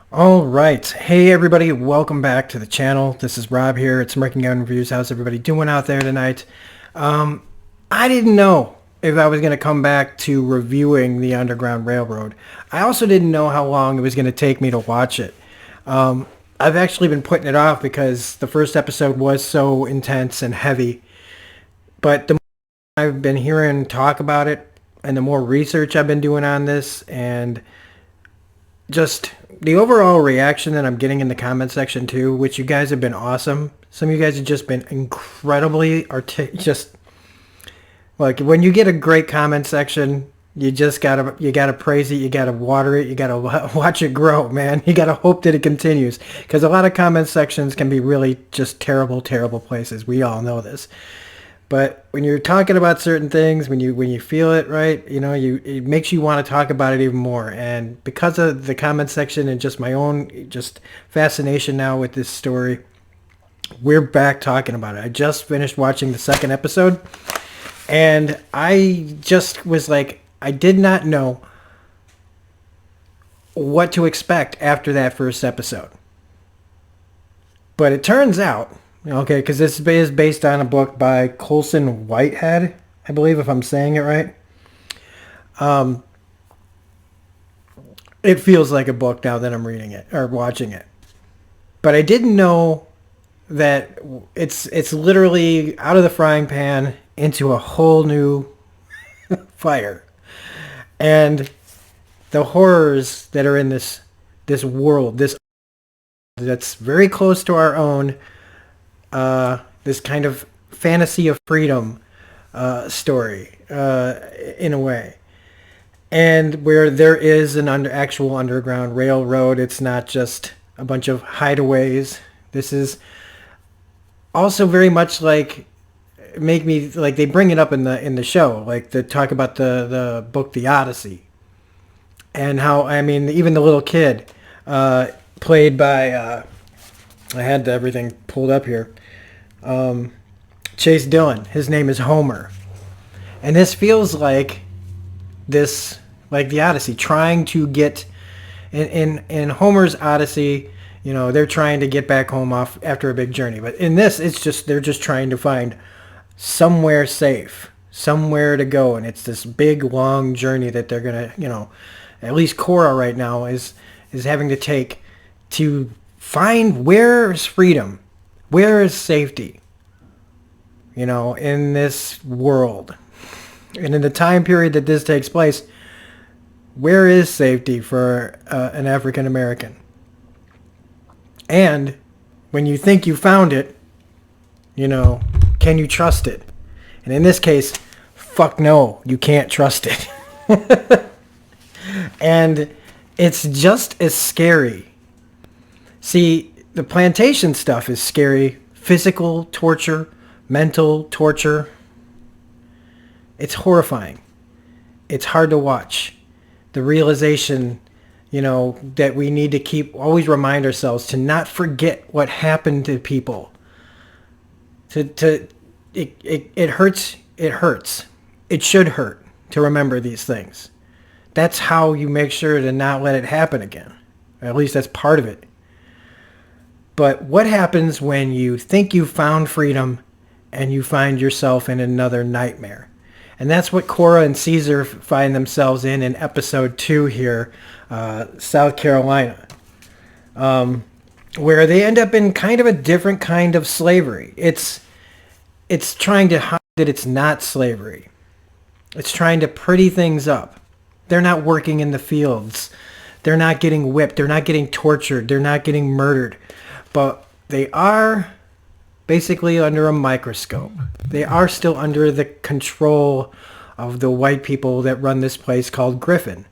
All right. Hey, everybody. Welcome back to the channel. This is Rob here. It's American Gun Reviews. How's everybody doing out there tonight? Um, I didn't know if I was going to come back to reviewing the Underground Railroad. I also didn't know how long it was going to take me to watch it. I've actually been putting it off because the first episode was so intense and heavy. But the more I've been hearing talk about it and the more research I've been doing on this and just the overall reaction that I'm getting in the comment section too, which you guys have been awesome. Some of you guys have just been incredibly just like when you get a great comment section, you gotta praise it, you gotta water it, you gotta watch it grow, man. You gotta hope that it continues because a lot of comment sections can be really just terrible, terrible places. We all know this. But when you're talking about certain things, when you feel it, right, it makes you want to talk about it even more. And because of the comment section and just my own just fascination now with this story, we're back talking about it. I just finished watching the second episode, and I just was like, I did not know what to expect after that first episode. But it turns out, okay, because this is based on a book by Colson Whitehead, I believe, if I'm saying it right. Um, it feels like a book now that I'm reading it or watching it. But I didn't know that it's literally out of the frying pan into a whole new fire. And the horrors that are in this world, this that's very close to our own, this kind of fantasy of freedom story in a way. And where there is an actual underground railroad, it's not just a bunch of hideaways. This is also very much like make me like they bring it up in the show, like they talk about the book The Odyssey, and how I mean even the little kid played by I had everything pulled up here. Chase Dillon. His name is Homer. And this feels like like the Odyssey, trying to get in Homer's Odyssey, they're trying to get back home off after a big journey. But in this, they're just trying to find somewhere safe, somewhere to go. And it's this big, long journey that they're going to, at least Cora right now is having to take to find where is freedom, where is safety, in this world. And in the time period that this takes place, where is safety for an African American? And when you think you found it, can you trust it? And in this case, fuck no, you can't trust it. And it's just as scary. See, the plantation stuff is scary. Physical torture, mental torture. It's horrifying. It's hard to watch. The realization, that we need to always remind ourselves to not forget what happened to people. It hurts. It hurts. It should hurt to remember these things. That's how you make sure to not let it happen again. At least that's part of it. But what happens when you think you found freedom and you find yourself in another nightmare? And that's what Cora and Caesar find themselves in episode 2 here, South Carolina, where they end up in kind of a different kind of slavery. It's trying to hide that it's not slavery. It's trying to pretty things up. They're not working in the fields. They're not getting whipped. They're not getting tortured. They're not getting murdered. But they are basically under a microscope. They are still under the control of the white people that run this place called Griffin.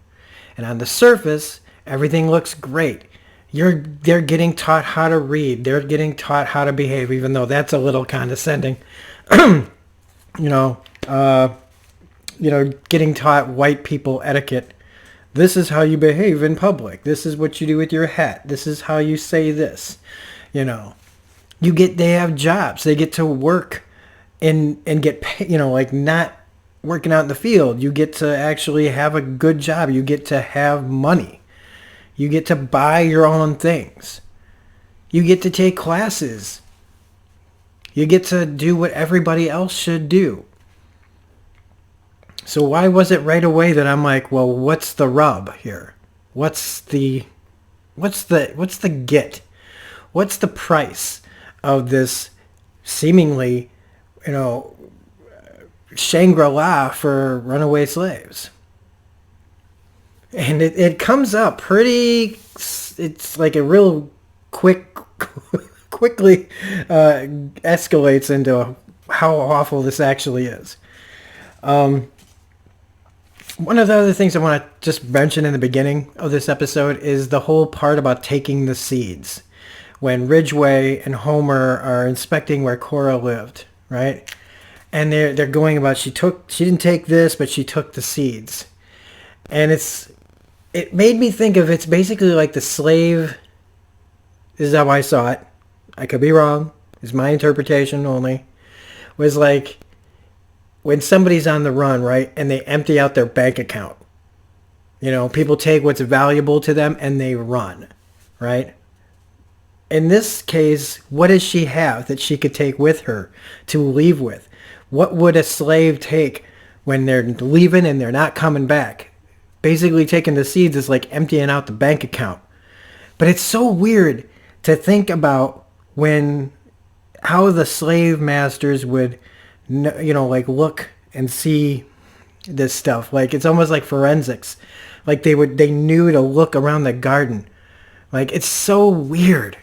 And on the surface, everything looks great. They're getting taught how to read. They're getting taught how to behave, even though that's a little condescending. Getting taught white people etiquette. This is how you behave in public. This is what you do with your hat. This is how you say this. They have jobs. They get to work and get paid, like not working out in the field. You get to actually have a good job. You get to have money. You get to buy your own things. You get to take classes. You get to do what everybody else should do. So why was it right away that I'm like, well, what's the rub here? What's the get? What's the price of this seemingly, Shangri-La for runaway slaves? And it comes up pretty, it's like a real quickly escalates into how awful this actually is. One of the other things I want to just mention in the beginning of this episode is the whole part about taking the seeds. When Ridgway and Homer are inspecting where Cora lived, right? And they're going about, she didn't take this, but she took the seeds. And it made me think of, it's basically like the slave, this is how I saw it. I could be wrong. It's my interpretation only. Was like when somebody's on the run, right, and they empty out their bank account. People take what's valuable to them and they run, right? In this case, what does she have that she could take with her to leave with? What would a slave take when they're leaving and they're not coming back? Basically taking the seeds is like emptying out the bank account. But it's so weird to think about how the slave masters would, like look and see this stuff. Like it's almost like forensics. Like they knew to look around the garden. Like it's so weird.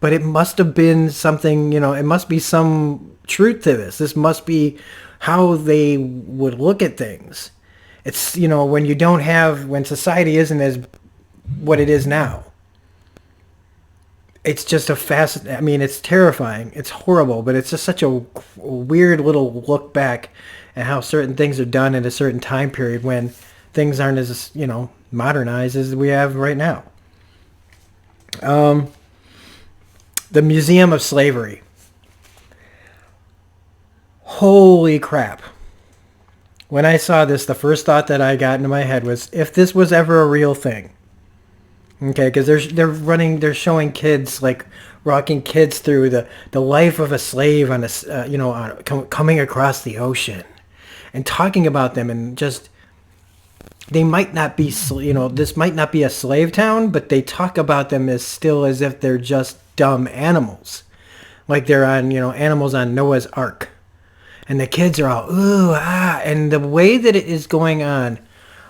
But it must have been something, it must be some truth to this. This must be how they would look at things. It's, when society isn't as what it is now. It's just it's terrifying. It's horrible, but it's just such a weird little look back at how certain things are done in a certain time period when things aren't as, modernized as we have right now. The Museum of Slavery. Holy crap. When I saw this, the first thought that I got into my head was, if this was ever a real thing. Okay, because they're showing kids, like walking kids through the life of a slave on coming across the ocean, and talking about them, and just they might not be, this might not be a slave town, but they talk about them as if they're just dumb animals, like they're on, animals on Noah's Ark, and the kids are all ooh ah, and the way that it is going on.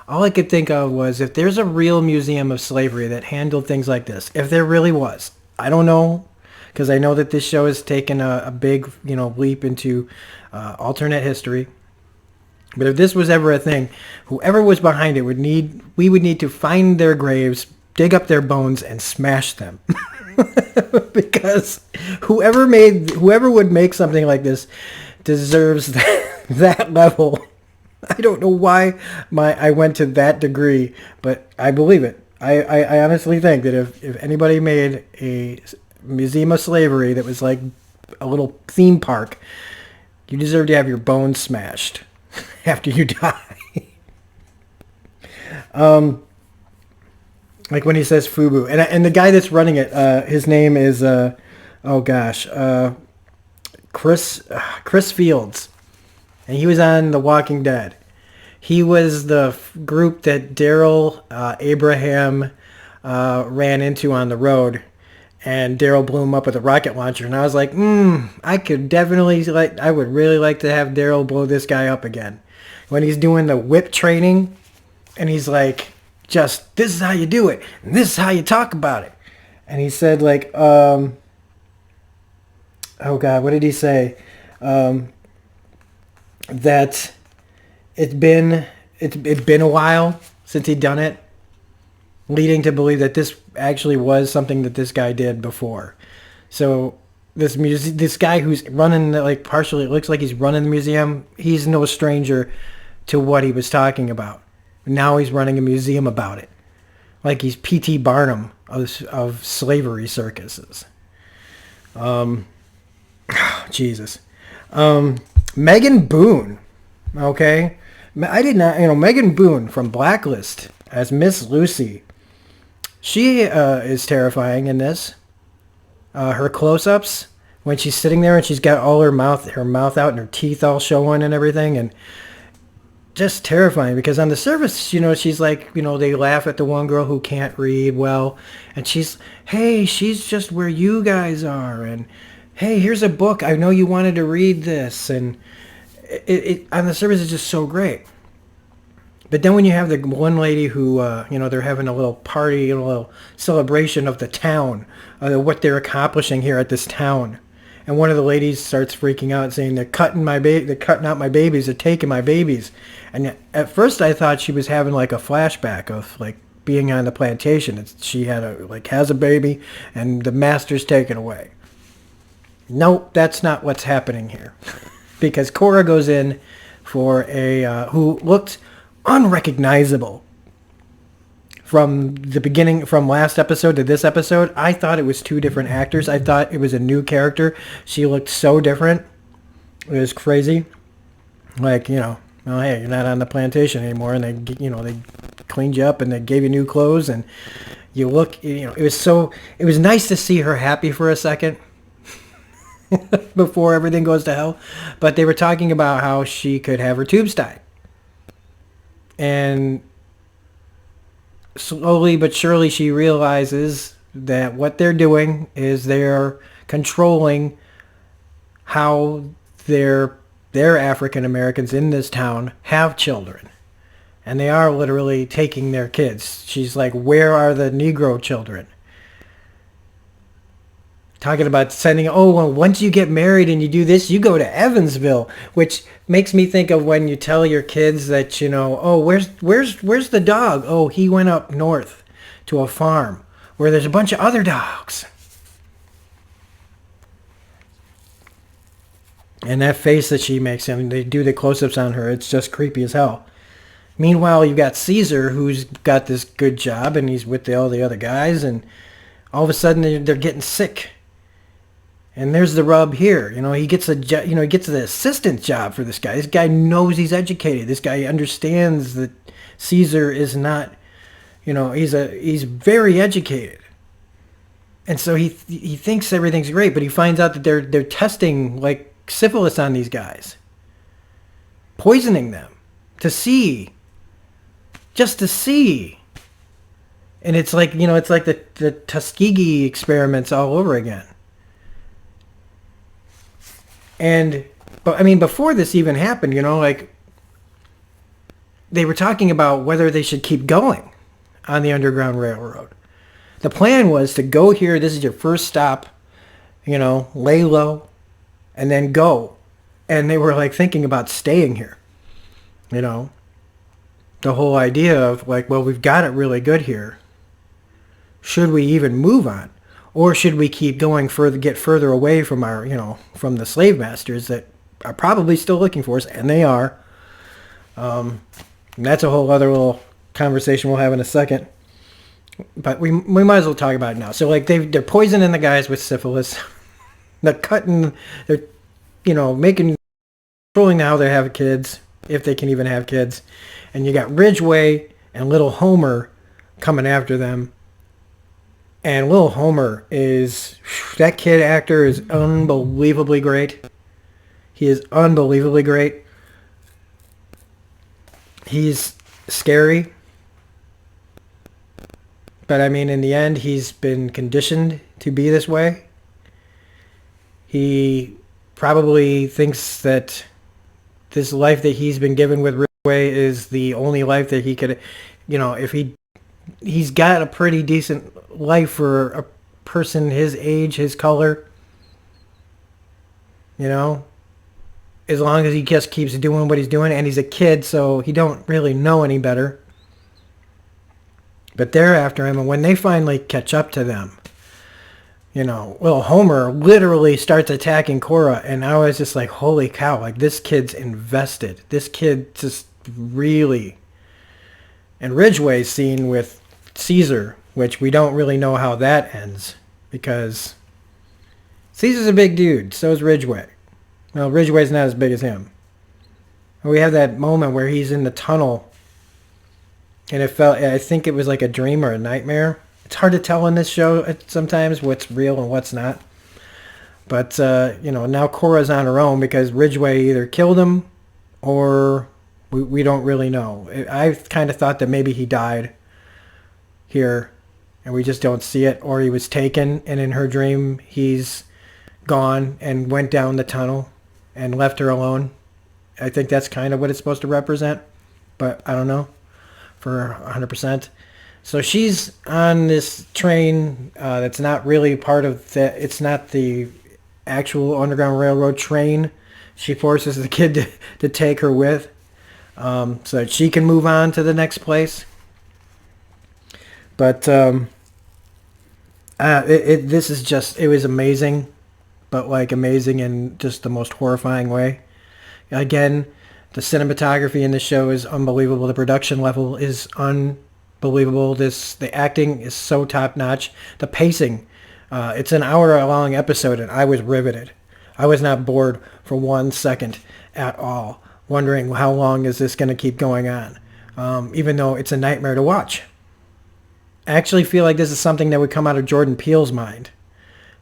All I could think of was, if there's a real museum of slavery that handled things like this, if there really was, I don't know, because I know that this show has taken a big, leap into alternate history. But if this was ever a thing, whoever was behind it we would need to find their graves, dig up their bones, and smash them. Because whoever would make something like this deserves that level. I don't know why I went to that degree, but I believe it. I honestly think that if anybody made a museum of slavery that was like a little theme park, you deserve to have your bones smashed after you die. Like when he says FUBU. And the guy that's running it, his name is, Chris Fields. And he was on The Walking Dead. He was the group that Daryl Abraham ran into on the road. And Daryl blew him up with a rocket launcher. And I was like, I would really like to have Daryl blow this guy up again. When he's doing the whip training, and he's like, this is how you do it, and this is how you talk about it. And he said, like, oh God, what did he say? That it's been a while since he'd done it, leading to believe that this actually was something that this guy did before. So this guy who's running, like, partially, it looks like he's running the museum, he's no stranger to what he was talking about. Now he's running a museum about it. Like he's P.T. Barnum of slavery circuses. Jesus. Megan Boone. Okay. I did not, Megan Boone from Blacklist as Miss Lucy. She is terrifying in this. Her close-ups when she's sitting there and she's got all her mouth out and her teeth all showing and everything, and just terrifying because on the surface, she's like, they laugh at the one girl who can't read well, and she's just where you guys are, and hey, here's a book. I know you wanted to read this, and it on the surface is just so great. But then when you have the one lady who, they're having a little party, a little celebration of the town, what they're accomplishing here at this town. And one of the ladies starts freaking out, saying, they're cutting out my babies, they're taking my babies. And at first I thought she was having like a flashback of like being on the plantation. She has a baby and the master's taken away. Nope, that's not what's happening here. Because Cora goes in for who looked unrecognizable from the beginning, from last episode to this episode. I thought it was two different actors. I thought it was a new character. She looked so different. It was crazy. Like, well, hey, you're not on the plantation anymore, and they cleaned you up and they gave you new clothes, and you look, it was nice to see her happy for a second before everything goes to hell. But they were talking about how she could have her tubes tied. And slowly but surely she realizes that what they're doing is they're controlling how their African Americans in this town have children. And they are literally taking their kids. She's like, where are the Negro children? Talking about sending, well, once you get married and you do this, you go to Evansville, which makes me think of when you tell your kids that, where's the dog? Oh, he went up north to a farm where there's a bunch of other dogs. And that face that she makes, and they do the close-ups on her, it's just creepy as hell. Meanwhile, you've got Caesar, who's got this good job, and he's with all the other guys, and all of a sudden they're getting sick. And there's the rub here. He gets he gets the assistant job for this guy. This guy knows he's educated. This guy understands that Caesar is not, he's very educated. And so he thinks everything's great, but he finds out that they're testing like syphilis on these guys. Poisoning them just to see. And it's like, it's like the Tuskegee experiments all over again. But I mean, before this even happened, they were talking about whether they should keep going on the Underground Railroad. The plan was to go here. This is your first stop, lay low, and then go. And they were like thinking about staying here, the whole idea of like, well, we've got it really good here. Should we even move on? Or should we keep going get further away from our, from the slave masters that are probably still looking for us, and they are. And that's a whole other little conversation we'll have in a second. But we might as well talk about it now. So like they're poisoning the guys with syphilis. They're controlling how they have kids, if they can even have kids. And you got Ridgway and little Homer coming after them. And Lil Homer that kid actor is unbelievably great. He is unbelievably great. He's scary. But I mean, in the end, he's been conditioned to be this way. He probably thinks that this life that he's been given with Ridgway is the only life that he could, if he's got a pretty decent life for a person his age, his color, as long as he just keeps doing what he's doing, and he's a kid, so he don't really know any better. But they're after him, and when they finally catch up to them, well, Homer literally starts attacking Cora, and I was just like, holy cow, like this kid's invested. This kid just really... And Ridgway's scene with Caesar, which we don't really know how that ends, because Caesar's a big dude, so is Ridgway. Well, Ridgway's not as big as him. We have that moment where he's in the tunnel, and I think it was like a dream or a nightmare, It's hard to tell in this show sometimes what's real and what's not. But, now Cora's on her own because Ridgway either killed him or we don't really know. I kind of thought that maybe he died here and we just don't see it, or he was taken and in her dream he's gone and went down the tunnel and left her alone. I think that's kind of what it's supposed to represent, but I don't know for 100%. So she's on this train that's not really part of the, it's not the actual Underground Railroad train. She forces the kid to take her with so that she can move on to the next place. But this is just, it was amazing, but like amazing in just the most horrifying way. Again, the cinematography in this show is unbelievable. The production level is unbelievable. The acting is so top notch. The pacing, it's an hour-long episode, and I was riveted. I was not bored for 1 second at all, wondering how long is this going to keep going on, even though it's a nightmare to watch. I actually feel like this is something that would come out of Jordan Peele's mind.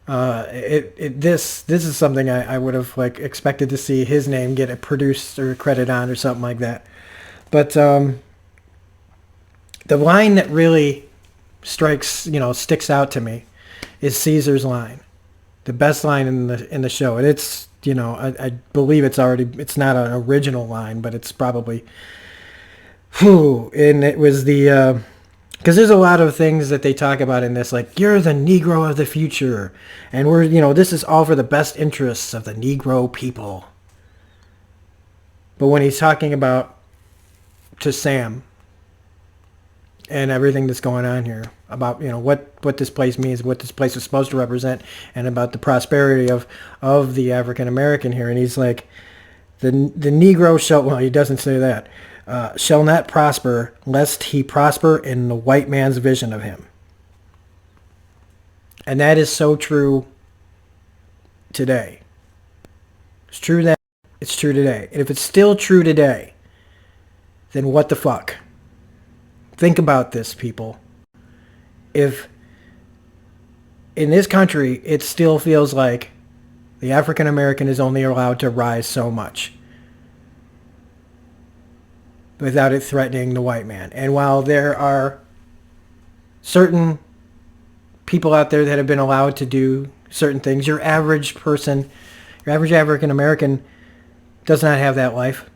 This is something I would have like expected to see his name get a produced or credit on or something like that. But the line that really sticks out to me is Caesar's line, the best line in the show. And it's I believe it's not an original line, but it's probably and it was the because there's a lot of things that they talk about in this, like, you're the Negro of the future, and we're, this is all for the best interests of the Negro people. But when he's talking about to Sam and everything that's going on here, about, what this place means, what this place is supposed to represent, and about the prosperity of the African American here, and he's like, the Negro shall, well, he doesn't say that, shall not prosper, lest he prosper in the white man's vision of him. And that is so true today. It's true then, it's true today. And if it's still true today, then what the fuck? Think about this, people. If in this country it still feels like the African American is only allowed to rise so much without it threatening the white man. And while there are certain people out there that have been allowed to do certain things, your average person, your average African American does not have that life.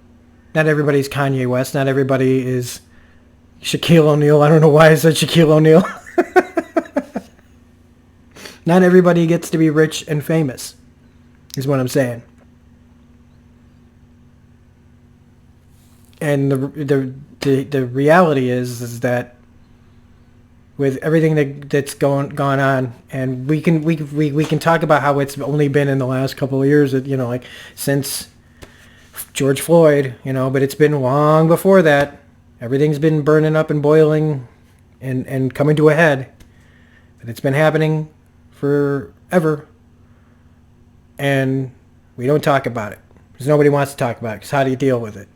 Not everybody's Kanye West. Not everybody is Shaquille O'Neal. I don't know why I said Shaquille O'Neal. Not everybody gets to be rich and famous, is what I'm saying. And the reality is that with everything that's gone on, and we can talk about how it's only been in the last couple of years, like since George Floyd, but it's been long before that. Everything's been burning up and boiling and coming to a head. And it's been happening forever. And we don't talk about it because nobody wants to talk about it. Because how do you deal with it?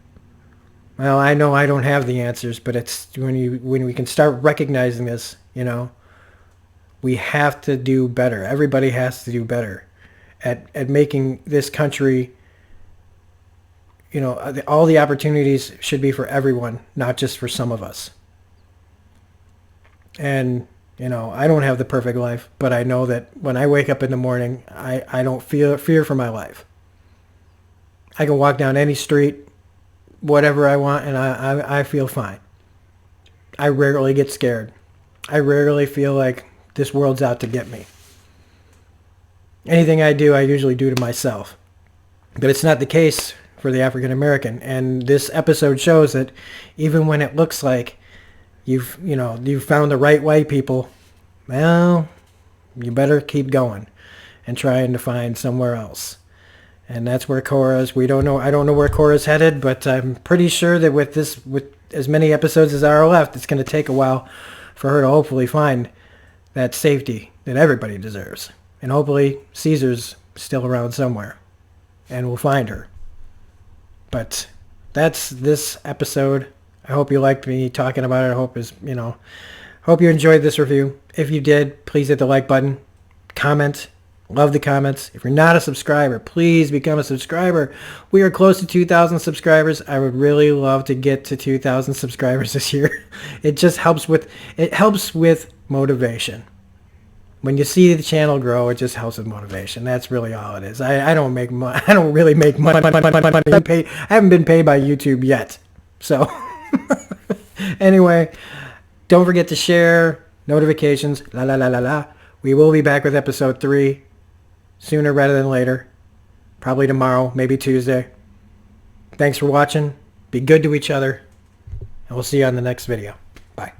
Well, I know I don't have the answers, but it's when we can start recognizing this, we have to do better. Everybody has to do better at making this country, all the opportunities should be for everyone, not just for some of us. And, I don't have the perfect life, but I know that when I wake up in the morning, I don't feel fear for my life. I can walk down any street, whatever I want, and I feel fine. I rarely get scared. I rarely feel like this world's out to get me. Anything I do, I usually do to myself. But it's not the case for the African American. And this episode shows that even when it looks like you've found the right white people, well, you better keep going and trying to find somewhere else. And that's where Cora's, I don't know where Cora's headed, but I'm pretty sure that with as many episodes as there are left, it's going to take a while for her to hopefully find that safety that everybody deserves. And hopefully Caesar's still around somewhere and we'll find her. But that's this episode. I hope you liked me talking about it. I hope Hope you enjoyed this review. If you did, please hit the like button. Comment. Love the comments. If you're not a subscriber, please become a subscriber. We are close to 2,000 subscribers. I would really love to get to 2,000 subscribers this year. It just helps with motivation. When you see the channel grow, it just helps with motivation. That's really all it is. I don't make money. I don't really make money. I haven't been paid by YouTube yet. So anyway, don't forget to share, notifications, la la la la la. We will be back with episode 3 sooner rather than later. Probably tomorrow, maybe Tuesday. Thanks for watching. Be good to each other. And we'll see you on the next video. Bye.